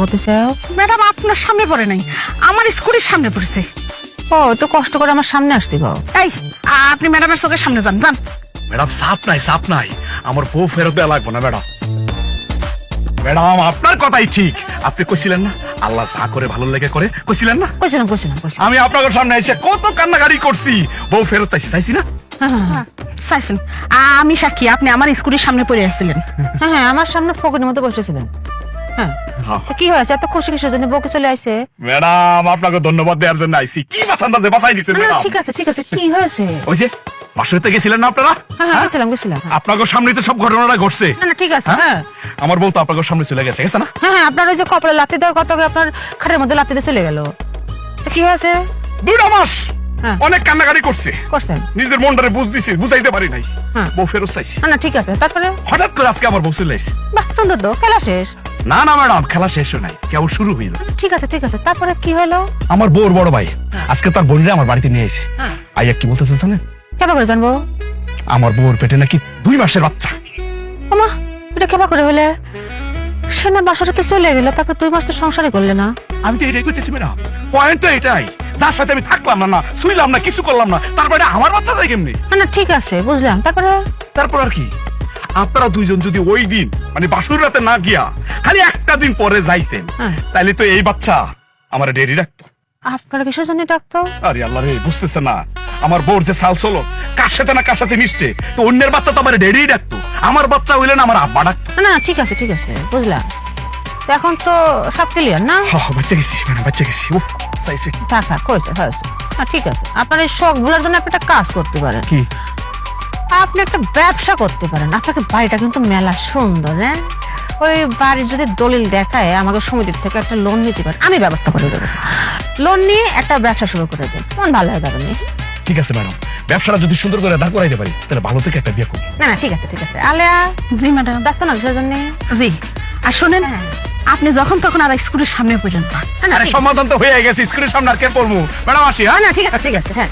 বলতেছে? ম্যাডাম আপনার সামনে পড়ে নাই, আমার স্কুলের সামনে পড়েছে। ও একটু কষ্ট করে আমার সামনে আসতে গো। এই আপনি ম্যাডামের চোখের সামনে যান যান। ম্যাডাম চাপ নাই আমার বউ ফেরত দেওয়া লাগবে না ম্যাডাম। ম্যাডাম আপনার কথাই ঠিক, আপনি কইছিলেন না আল্লাহ যা করে ভালো লেগে করে, কইছিলেন না? কইছিলাম। আমি আপনাদের সামনে এসে কত কান্নাকাটি করছি, বউ ফেরত চাইছি না? চাইছেন, আমি সাক্ষী, আপনি আমার স্কুলের সামনে পড়ে আসছিলেন। হ্যাঁ আমার সামনে ফকিনের মতো বসেছিলেন। হ্যাঁ তা কি হয়েছে, এত খুশি কিসের জন্য? বউকে চলে আইছে? ম্যাডাম আপনাকে ধন্যবাদ দেওয়ার জন্য আইছি, কি বাঁচানটা বাঁচাই দিচ্ছেন ম্যাডাম। ঠিক আছে কি হয়েছে? ওই যে বাসুরিতে গেছিলেন না আপনারা? হ্যাঁ গেছিলাম। আপনাদের সামনেই তো সব ঘটনাটা ঘটছে। না ঠিক আছে। হ্যাঁ আমার বউ তো আপনাদের সামনে চলে গেছে না? হ্যাঁ আপনার ওই যে কপালে লাথি দেওয়ার কত আপনার খাটের মধ্যে লাথি দিয়ে চলে গেল। তা কি হয়েছে? 2 মাস হ্যাঁ। অনেক কান্নাকাটি করছে, করছেন? নিজের মনটারে বুঝাইতে পারি নাই, হ্যাঁ। বউ ফেরত চাইছি। না ঠিক আছে, তারপরে? হঠাৎ করে আজকে আমার বউ চলে এসেছে। বাহ সুন্দর তো, খেলা শেষ? না ম্যাডাম, খেলা শেষ হয় নাই, কেবল শুরু হইল। ঠিক আছে তারপরে কি হলো? আমার বউর বড় ভাই আজকে তার বোনরে আমার বাড়িতে নিয়ে এসে আইয়া কি বলতেছে জানেন? কেমন করে জানবো? আমার বউর পেটে নাকি 2 মাসের বাচ্চা। ওমা, এটা কেমন করে হলে? সে না বাসাটাতে চলে গেল, তারপর 2 মাস তো সংসারই করলে না। আমি তো এটাই কইতেছি ম্যাডাম, পয়েন্ট তো এটাই, যার সাথে আমি থাকলাম না, শুইলাম না, কিছু করলাম না, তারপরে আমার বাচ্চা যায় কেমনি? না ঠিক আছে বুঝলাম, তারপর আর কি, আপনারা দুইজন যদি ওই দিন মানে বাসুর রাতে না গিয়া খালি একটা দিন পরে যাইতেন, তাইলে তো এই বাচ্চা আমার ডেরি রাখতো। আপনারা কিসের জন্য ডাকতো? আরে আল্লাহ রে, বুঝতেছে না আমার বউর যে সাল চলো কার সাথে মিশছে, তো অন্যের বাচ্চা তো আমার ডেরি ডাকতো, আমার বাচ্চা হইলেন আমার আব্বা ডাকতো। না ঠিক আছে বুঝলাম। তো এখন তো সব ক্লিয়ার না? বাচ্চা গেছি ম্যাডাম, বাচ্চা গেছি। উফ চাইছি। থাক হয়েছে। না ঠিক আছে, আপনার এই শখ ভুলার জন্য আপনি একটা কাজ করতে পারেন। কি? আপনি একটা ব্যবসা করতে পারেন। আপনাকে বাড়িটা কিন্তু মেলা সুন্দর, হ্যাঁ? ওই বাড়ির যদি দলিল দেখায় আমাকে সমিতির থেকে একটা লোন নিতে পারেন, আমি ব্যবস্থা করে দেবো। লোন নিয়ে একটা ব্যবসা শুরু করে দেন, মন ভালো হয়ে যাবে। ঠিক আছে ম্যাডাম, ব্যবসাটা যদি সুন্দর করে দাঁড় করাইতে পারি তাহলে ভালো থেকে একটা বিয়ে করব। না ঠিক আছে। আলেয়া? জি ম্যাডাম। ব্যস্ত না কিসের জন্য? জি। আর শোনেন, আপনি যখন তখন আর স্কুলের সামনে পড়েন না। আরে সমাধান তো হয়ে গেছে, স্ক্রিনের সামনে আর কে পড়বো ম্যাডাম, আসি। হ্যাঁ ঠিক আছে হ্যাঁ।